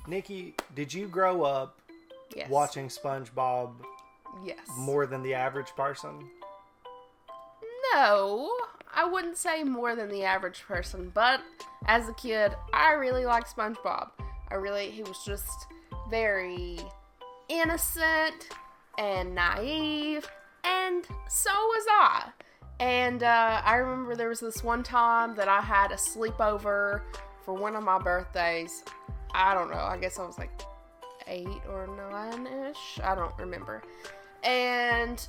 Nikki, did you grow up watching SpongeBob more than the average person? No, I wouldn't say more than the average person, but as a kid, I really liked SpongeBob. He was just very innocent and naive, and so was I. And I remember there was this one time that I had a sleepover for one of my birthdays. I don't know, I guess I was like 8 or 9-ish. I don't remember. And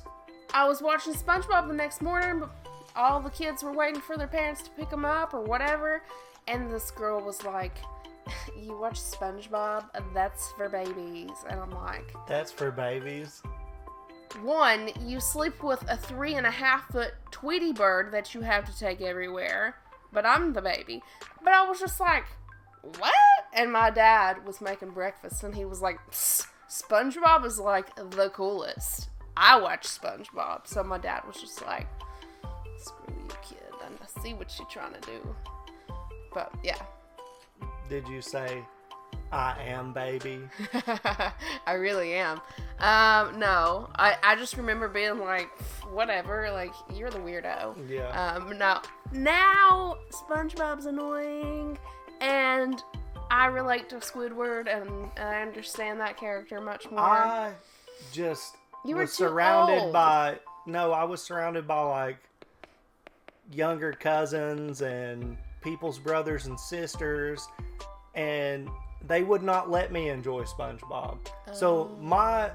I was watching SpongeBob the next morning, but all the kids were waiting for their parents to pick them up or whatever. And this girl was like, "You watch SpongeBob? That's for babies." And I'm like, "That's for babies?" One, you sleep with a 3.5-foot Tweety bird that you have to take everywhere. But I'm the baby. But I was just like, what? And my dad was making breakfast and he was like, SpongeBob is like the coolest. I watch SpongeBob. So my dad was just like, screw you, kid. I see what you're trying to do. But yeah. Did you say, "I am baby"? I really am. No. I just remember being like, whatever, like, you're the weirdo. Yeah. No. Now, SpongeBob's annoying, and I relate to Squidward, and I understand that character much more. I just I was surrounded by like younger cousins and people's brothers and sisters, and they would not let me enjoy SpongeBob. So I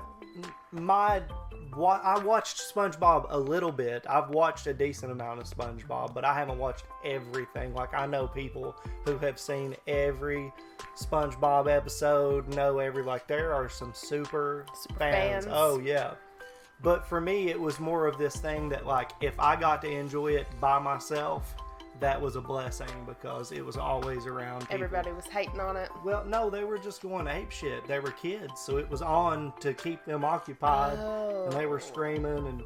watched SpongeBob a little bit. I've watched a decent amount of SpongeBob, but I haven't watched everything. Like, I know people who have seen every SpongeBob episode, there are some super fans. Oh, yeah. But for me, it was more of this thing that, like, if I got to enjoy it by myself, that was a blessing because it was always around people. Everybody was hating on it. Well, no, they were just going ape shit. They were kids, so it was on to keep them occupied. And they were screaming and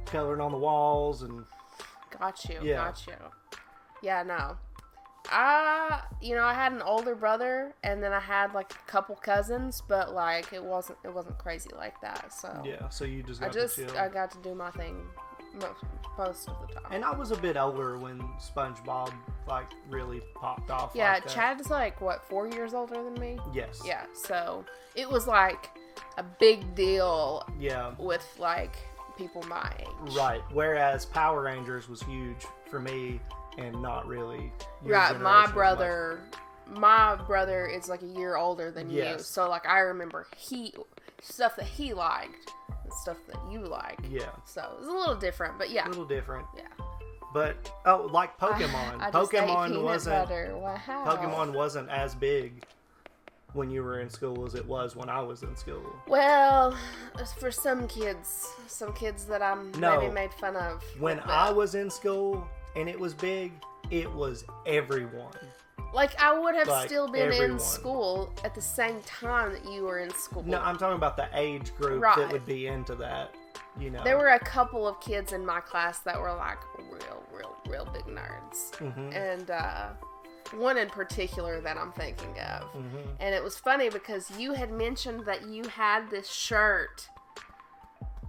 coloring on the walls and... Got you. Yeah, no. I had an older brother, and then I had like a couple cousins, but like it wasn't crazy like that. So yeah, so you just got to chill. I got to do my thing most of the time. And I was a bit older when SpongeBob like really popped off. Yeah, like that. Chad's like what, 4 years older than me? Yes. Yeah, so it was like a big deal. Yeah. With like people my age. Right. Whereas Power Rangers was huge for me. And not really. Right, my brother is like a year older than you, so like I remember stuff that he liked and stuff that you liked. Yeah. So it was a little different, but yeah. A little different. Yeah. But like Pokemon. Pokemon wasn't as big when you were in school as it was when I was in school. Well, for some kids that I'm maybe made fun of. When I was in school. And it was big, it was everyone. Like, I would have still been in school at the same time that you were in school. No, I'm talking about the age group that would be into that, There were a couple of kids in my class that were, like, real big nerds. Mm-hmm. And one in particular that I'm thinking of. Mm-hmm. And it was funny because you had mentioned that you had this shirt.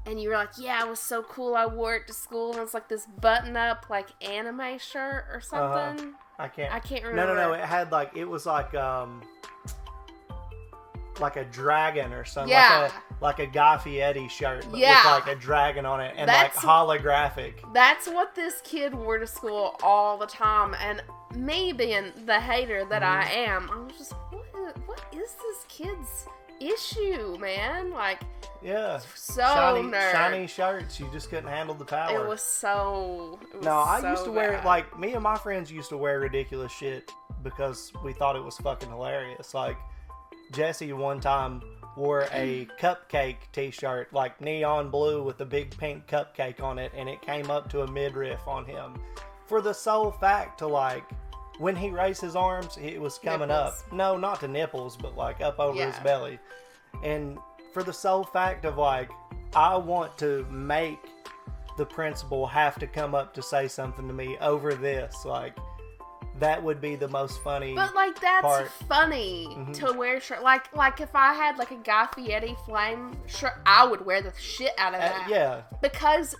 And you were like, yeah, it was so cool. I wore it to school. And it's like this button-up, like, anime shirt or something. I can't remember. No. It had, like, it was like a dragon or something. Yeah. Like a Guy Fieri shirt. But with, like, a dragon on it. And, like, holographic. That's what this kid wore to school all the time. And me being the hater that I am, I was just, what is this kid's issue, man? Like... Yeah. So shiny shirts. You just couldn't handle the power. It was so I used to wear it, like, me and my friends used to wear ridiculous shit because we thought it was fucking hilarious. Like, Jesse one time wore a cupcake t-shirt, like neon blue with a big pink cupcake on it, and it came up to a midriff on him. For the sole fact to, like, when he raised his arms, it was coming nipples. up. No, not to nipples, but, like, up over his belly. And... for the sole fact of, like, I want to make the principal have to come up to say something to me over this. Like, that would be the most funny. But like that's part. funny to wear shirt. Like if I had like a Guy Fieri flame shirt, I would wear the shit out of that. Yeah. Because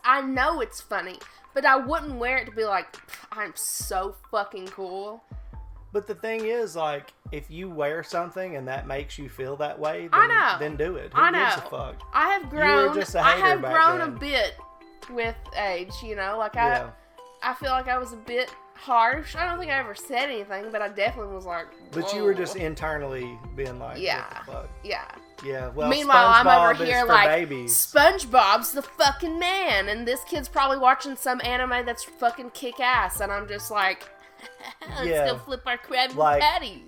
I know it's funny, but I wouldn't wear it to be like, I'm so fucking cool. But the thing is, like, if you wear something and that makes you feel that way, then, I know. then do it. I Who know. gives a fuck? I have grown. You were just a hater I have back grown then. a bit with age. You know, like Yeah. I feel like I was a bit harsh. I don't think I ever said anything, but I definitely was like. But you were just internally being like, Yeah. what the fuck? Yeah. Yeah, well, Meanwhile, SpongeBob I'm over is here for like, babies. SpongeBob's the fucking man, and this kid's probably watching some anime that's fucking kick-ass, and I'm just like, let's go flip our Krabby Patties.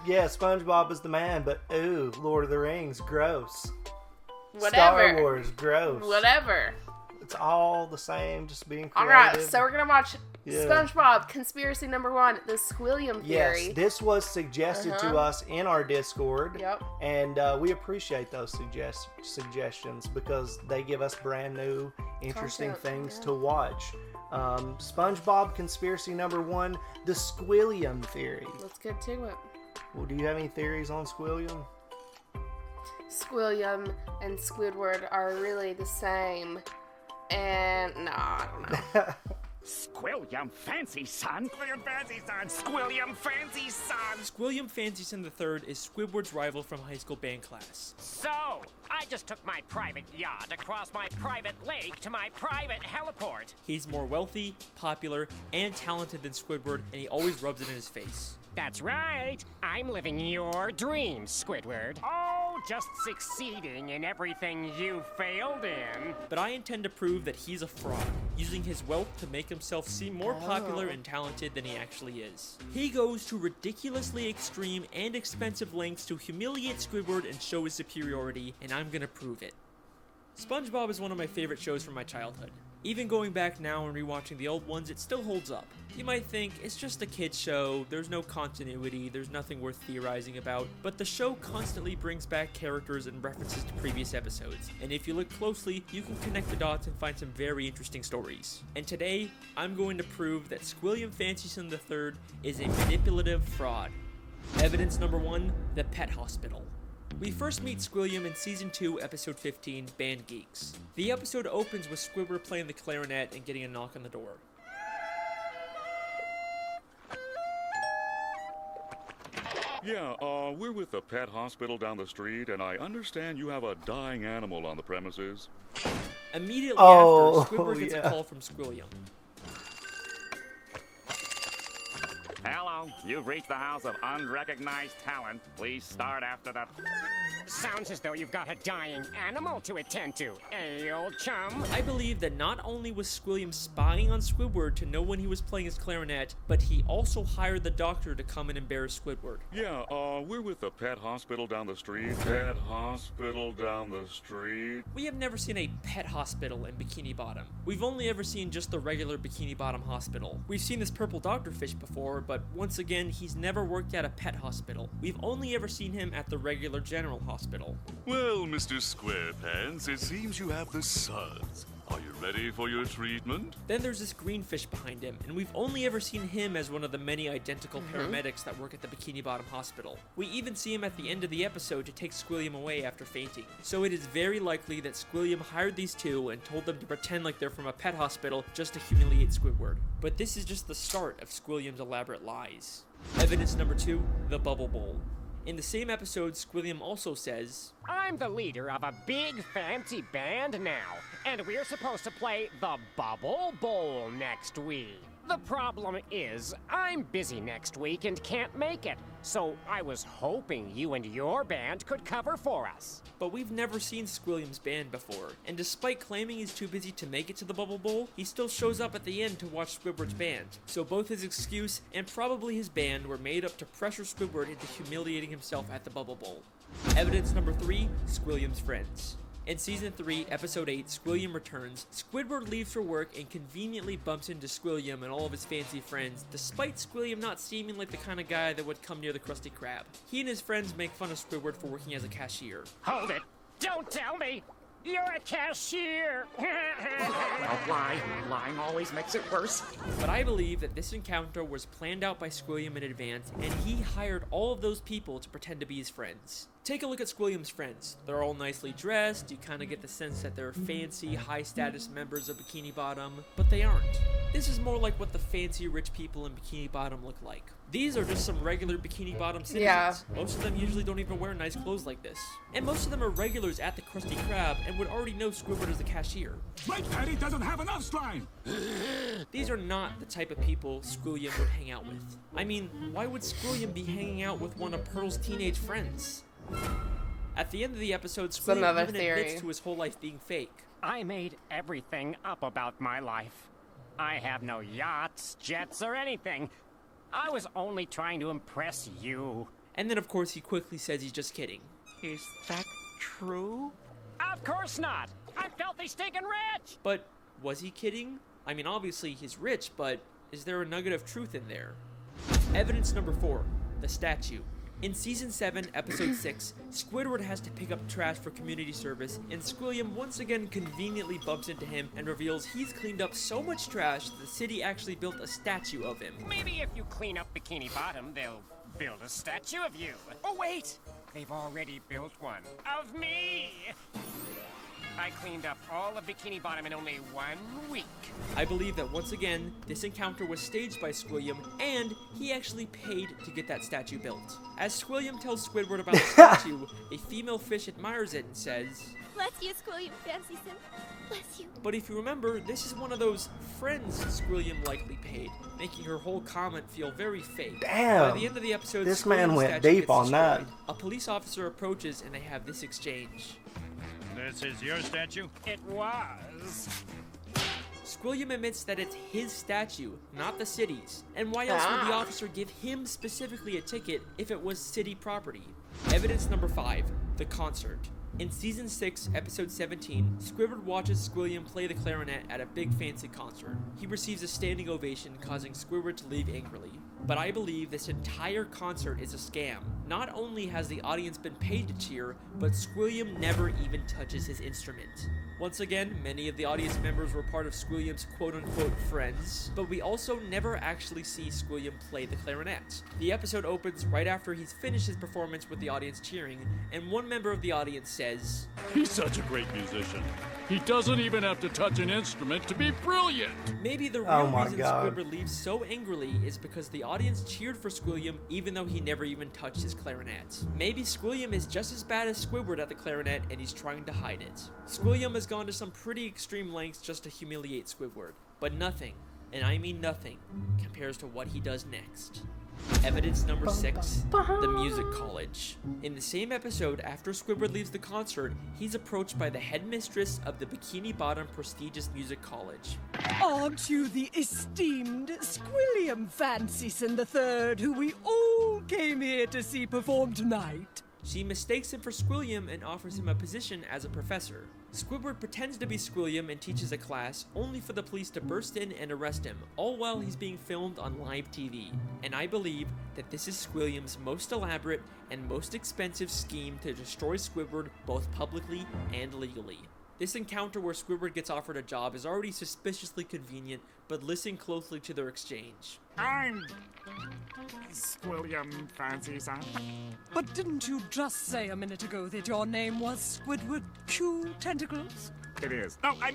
Yeah, SpongeBob is the man, but ooh, Lord of the Rings, gross. Whatever. Star Wars, gross. Whatever. It's all the same, just being creative. Alright, so we're gonna watch Yeah. SpongeBob, Conspiracy Number 1, the Squilliam Theory. Yes, this was suggested to us in our Discord. Yep. And we appreciate those suggestions because they give us brand new, interesting things to watch. SpongeBob Conspiracy Number 1, the Squilliam Theory. Let's get to it. Well, do you have any theories on Squilliam? Squilliam and Squidward are really the same. And, no, I don't know. Squilliam Fancy Son. Squilliam Fancy Son. Squilliam Fancy Son. Squilliam Fancy Son III is Squidward's rival from high school band class. So, I just took my private yacht across my private lake to my private heliport. He's more wealthy, popular, and talented than Squidward, and he always rubs it in his face. That's right. I'm living your dreams, Squidward. Oh, just succeeding in everything you failed in. But I intend to prove that he's a fraud, using his wealth to make himself seem more popular and talented than he actually is. He goes to ridiculously extreme and expensive lengths to humiliate Squidward and show his superiority, and I'm gonna prove it. SpongeBob is one of my favorite shows from my childhood. Even going back now and rewatching the old ones, it still holds up. You might think, it's just a kid's show, there's no continuity, there's nothing worth theorizing about, but the show constantly brings back characters and references to previous episodes, and if you look closely, you can connect the dots and find some very interesting stories. And today, I'm going to prove that Squilliam Fancy Son III is a manipulative fraud. Evidence number 1, the pet hospital. We first meet Squilliam in Season 2, Episode 15, Band Geeks. The episode opens with Squidward playing the clarinet and getting a knock on the door. Yeah, we're with the pet hospital down the street, and I understand you have a dying animal on the premises. Immediately after, Squidward gets a call from Squilliam. Hello, you've reached the house of unrecognized talent. Please start after the... Sounds as though you've got a dying animal to attend to, eh, old chum? I believe that not only was Squilliam spying on Squidward to know when he was playing his clarinet, but he also hired the doctor to come and embarrass Squidward. Yeah, we're with the pet hospital down the street. Pet hospital down the street. We have never seen a pet hospital in Bikini Bottom. We've only ever seen just the regular Bikini Bottom hospital. We've seen this purple doctorfish before, but once again, he's never worked at a pet hospital. We've only ever seen him at the regular general hospital. Well, Mr. Squarepants, it seems you have the suds. Are you ready for your treatment? Then there's this green fish behind him, and we've only ever seen him as one of the many identical paramedics that work at the Bikini Bottom Hospital. We even see him at the end of the episode to take Squilliam away after fainting. So it is very likely that Squilliam hired these two and told them to pretend like they're from a pet hospital just to humiliate Squidward. But this is just the start of Squilliam's elaborate lies. Evidence number 2, the Bubble Bowl. In the same episode, Squilliam also says, I'm the leader of a big fancy band now, and we're supposed to play the Bubble Bowl next week. The problem is, I'm busy next week and can't make it, so I was hoping you and your band could cover for us. But we've never seen Squilliam's band before, and despite claiming he's too busy to make it to the Bubble Bowl, he still shows up at the end to watch Squidward's band. So both his excuse and probably his band were made up to pressure Squidward into humiliating himself at the Bubble Bowl. Evidence number 3, Squilliam's friends. In Season 3, Episode 8, Squilliam returns. Squidward leaves for work and conveniently bumps into Squilliam and all of his fancy friends, despite Squilliam not seeming like the kind of guy that would come near the Krusty Krab. He and his friends make fun of Squidward for working as a cashier. Hold it! Don't tell me! You're a cashier! Don't lie. Lying always makes it worse. But I believe that this encounter was planned out by Squilliam in advance, and he hired all of those people to pretend to be his friends. Take a look at Squilliam's friends. They're all nicely dressed, you kind of get the sense that they're fancy, high-status members of Bikini Bottom, but they aren't. This is more like what the fancy rich people in Bikini Bottom look like. These are just some regular Bikini Bottom citizens. Yeah. Most of them usually don't even wear nice clothes like this. And most of them are regulars at the Krusty Krab and would already know Squidward as the cashier. Right, Patty doesn't have enough slime. These are not the type of people Squilliam would hang out with. I mean, why would Squilliam be hanging out with one of Pearl's teenage friends? At the end of the episode, Squilliam even admits to his whole life being fake. I made everything up about my life. I have no yachts, jets, or anything. I was only trying to impress you. And then, of course, he quickly says he's just kidding. Is that true? Of course not! I'm filthy stinking rich! But was he kidding? I mean, obviously he's rich, but is there a nugget of truth in there? Evidence number 4, the statue. In Season 7, Episode 6, Squidward has to pick up trash for community service, and Squilliam once again conveniently bumps into him and reveals he's cleaned up so much trash that the city actually built a statue of him. Maybe if you clean up Bikini Bottom, they'll build a statue of you. Oh, wait! They've already built one. Of me! I cleaned up all of Bikini Bottom in only 1 week. I believe that once again, this encounter was staged by Squilliam, and he actually paid to get that statue built. As Squilliam tells Squidward about the statue, a female fish admires it and says, Bless you, Squilliam Fancy Sim. Bless you. but if you remember, this is one of those friends Squilliam likely paid, making her whole comment feel very fake. Damn. By the end of the episode, This man Squilliam's went statue deep gets on that. destroyed. A police officer approaches and they have this exchange. This is your statue? It was. Squilliam admits that it's his statue, not the city's. And why else would the officer give him specifically a ticket if it was city property? Evidence number 5, the concert. In Season 6, Episode 17, Squidward watches Squilliam play the clarinet at a big fancy concert. He receives a standing ovation, causing Squidward to leave angrily. But I believe this entire concert is a scam. Not only has the audience been paid to cheer, but Squilliam never even touches his instrument. Once again, many of the audience members were part of Squilliam's quote-unquote friends, but we also never actually see Squilliam play the clarinet. The episode opens right after he's finished his performance with the audience cheering, and one member of the audience says, He's such a great musician. He doesn't even have to touch an instrument to be brilliant. maybe the Oh real my reason God. Squidward leaves so angrily is because the audience cheered for Squilliam even though he never even touched his clarinet. Maybe Squilliam is just as bad as Squidward at the clarinet and he's trying to hide it. Squilliam has gone to some pretty extreme lengths just to humiliate Squidward, but nothing, and I mean nothing, compares to what he does next. Evidence number 6, the music college. In the same episode, after Squidward leaves the concert, he's approached by the headmistress of the Bikini Bottom prestigious music college. Aren't you the esteemed Squilliam Fancyson III, who we all came here to see perform tonight? She mistakes him for Squilliam and offers him a position as a professor. Squidward pretends to be Squilliam and teaches a class, only for the police to burst in and arrest him, all while he's being filmed on live TV. And I believe that this is Squilliam's most elaborate and most expensive scheme to destroy Squidward both publicly and legally. This encounter where Squidward gets offered a job is already suspiciously convenient, but listen closely to their exchange. I'm Squilliam Fancy Sim. But didn't you just say a minute ago that your name was Squidward Q Tentacles? It is. No, I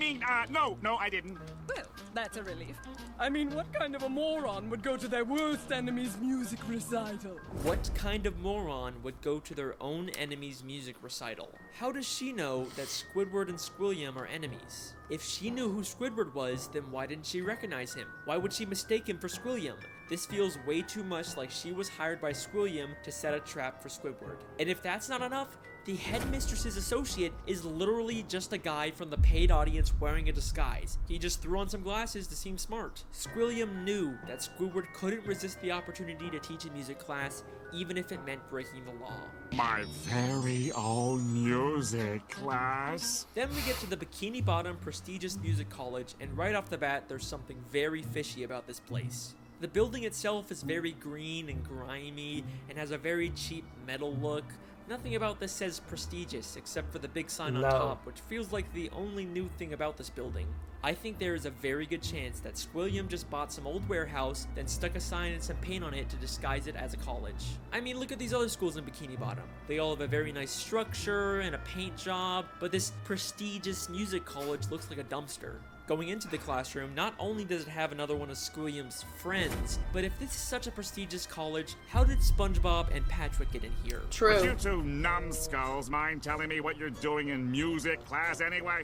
didn't. Well, that's a relief. I mean, what kind of a moron would go to their worst enemy's music recital? What kind of moron would go to their own enemy's music recital? How does she know that Squidward and Squilliam are enemies? If she knew who Squidward was, then why didn't she recognize him? Why would she mistake him for Squilliam? This feels way too much like she was hired by Squilliam to set a trap for Squidward. And if that's not enough, the headmistress's associate is literally just a guy from the paid audience wearing a disguise. He just threw on some glasses to seem smart. Squilliam knew that Squidward couldn't resist the opportunity to teach a music class, even if it meant breaking the law. My very own music class. Then we get to the Bikini Bottom prestigious music college, and right off the bat, there's something very fishy about this place. The building itself is very green and grimy and has a very cheap metal look, Nothing about this says prestigious, except for the big sign on No. top, which feels like the only new thing about this building. I think there is a very good chance that Squilliam just bought some old warehouse, then stuck a sign and some paint on it to disguise it as a college. I mean, look at these other schools in Bikini Bottom. They all have a very nice structure and a paint job, but this prestigious music college looks like a dumpster. Going into the classroom, not only does it have another one of Squilliam's friends, but if this is such a prestigious college, how did SpongeBob and Patrick get in here? Would True. you two numbskulls mind telling me what you're doing in music class anyway?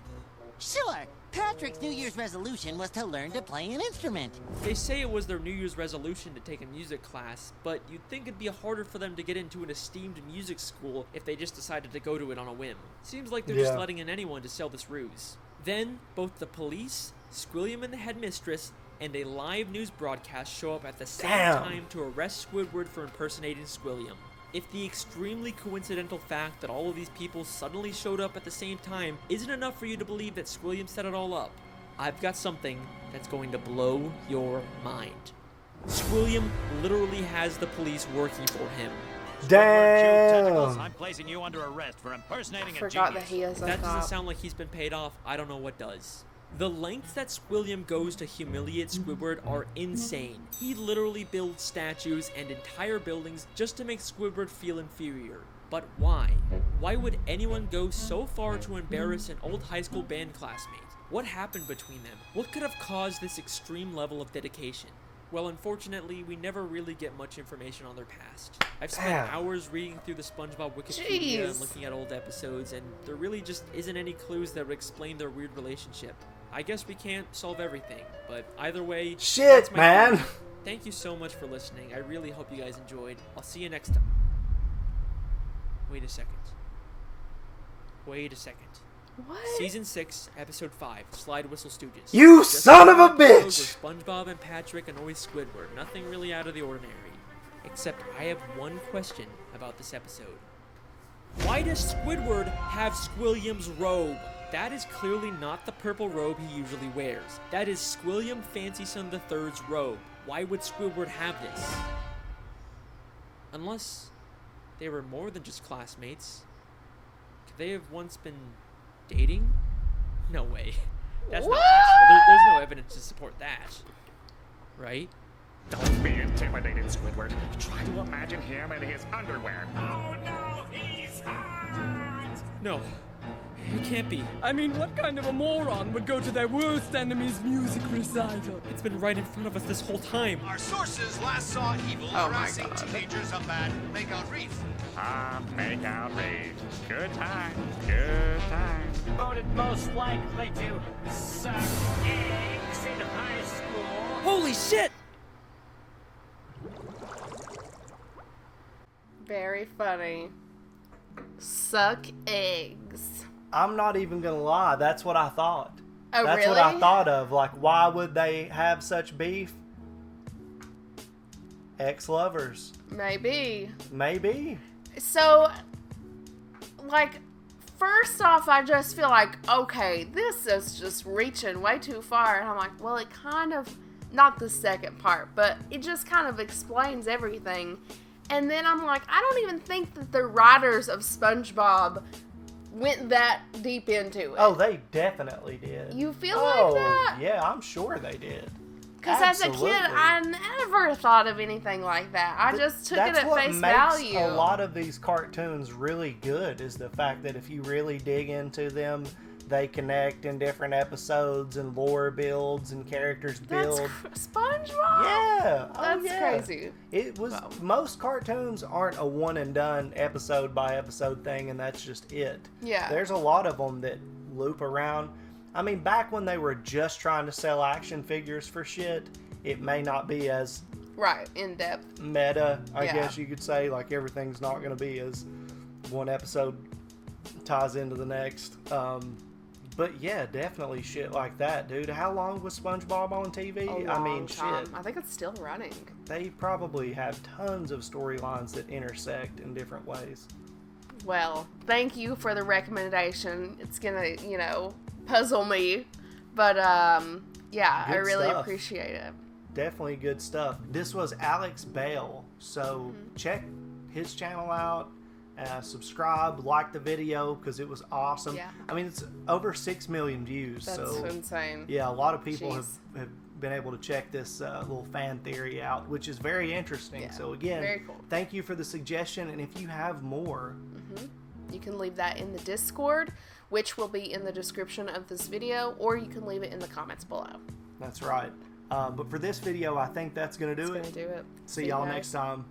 Sure. Patrick's New Year's resolution was to learn to play an instrument. They say it was their New Year's resolution to take a music class, but you'd think it'd be harder for them to get into an esteemed music school if they just decided to go to it on a whim. Seems like they're just Yeah. letting in anyone to sell this ruse. Then, both the police, Squilliam and the headmistress, and a live news broadcast show up at the same Damn. time to arrest Squidward for impersonating Squilliam. If the extremely coincidental fact that all of these people suddenly showed up at the same time isn't enough for you to believe that Squilliam set it all up, I've got something that's going to blow your mind. Squilliam literally has the police working for him. Damn. I'm placing you under arrest for impersonating I forgot that he is If a that doesn't cop. sound like he's been paid off, I don't know what does. The lengths that Squilliam goes to humiliate Squidward are insane. He literally builds statues and entire buildings just to make Squidward feel inferior. But why? Why would anyone go so far to embarrass an old high school band classmate? What happened between them? What could have caused this extreme level of dedication? Well, unfortunately, we never really get much information on their past. I've spent Damn. hours reading through the SpongeBob Wikipedia and Jeez. looking at old episodes, and there really just isn't any clues that would explain their weird relationship. I guess we can't solve everything, but either way, that's Shit, my man. theory. Thank you so much for listening. I really hope you guys enjoyed. I'll see you next time. Wait a second. What? Season 6, Episode 5, Slide Whistle Stooges. You Just son of a an episode bitch! where SpongeBob and Patrick annoy Squidward. Nothing really out of the ordinary. Except I have one question about this episode. Why does Squidward have Squilliam's robe? That is clearly not the purple robe he usually wears. That is Squilliam Fancyson III's robe. Why would Squidward have this? Unless they were more than just classmates. Could they have once been dating? No way. That's not possible. There's no evidence to support that. Right? Don't be intimidated, Squidward. Try to imagine him in his underwear. Oh no, he's hot! No. It can't be. I mean, what kind of a moron would go to their worst enemy's music recital? It's been right in front of us this whole time. Our sources last saw evil Oh my harassing God. teenagers up at Makeout Reef. Make out rage. Good time. Good time. Voted most likely to suck eggs in high school. Holy shit! Very funny. Suck eggs. I'm not even gonna lie. That's what I thought. Oh, That's really? what I thought of. Like, why would they have such beef? Ex-lovers. Maybe. Maybe. So, like, first off, I just feel like, okay, this is just reaching way too far. And I'm like, well, it kind of, not the second part, but it just kind of explains everything. And then I'm like, I don't even think that the writers of SpongeBob went that deep into it. Oh, they definitely did. You feel Oh, like that? yeah, I'm sure they did. Because as a kid, Absolutely. I never thought of anything like that. I just took it That's at what face makes value. a lot of these cartoons really good, is the fact that if you really dig into them, they connect in different episodes and lore builds and characters That's build. SpongeBob? Yeah. Oh, That's yeah. crazy. It was most cartoons aren't a one and done episode by episode thing, and that's just it. Yeah. There's a lot of them that loop around. I mean, back when they were just trying to sell action figures for shit, it may not be as Right, in depth. meta, I Yeah. guess you could say. Like, everything's not going to be as one episode ties into the next. But yeah, definitely shit like that, dude. How long was SpongeBob on TV? I mean, time. shit. I think it's still running. They probably have tons of storylines that intersect in different ways. Well, thank you for the recommendation. It's gonna, puzzle me. But, yeah, I Good really stuff. appreciate it. Definitely good stuff. This was Alex Bale, so check his channel out. Subscribe, like the video because it was awesome. Yeah. I mean, it's over 6 million views. That's so insane. Yeah, a lot of people have Jeez. been able to check this little fan theory out, which is very interesting. Yeah, So again, very cool. Thank you for the suggestion, and if you have more, you can leave that in the Discord, which will be in the description of this video, or you can leave it in the comments below. that's right. But for this video, I think that's going to do it. It's gonna do it. See y'all next time.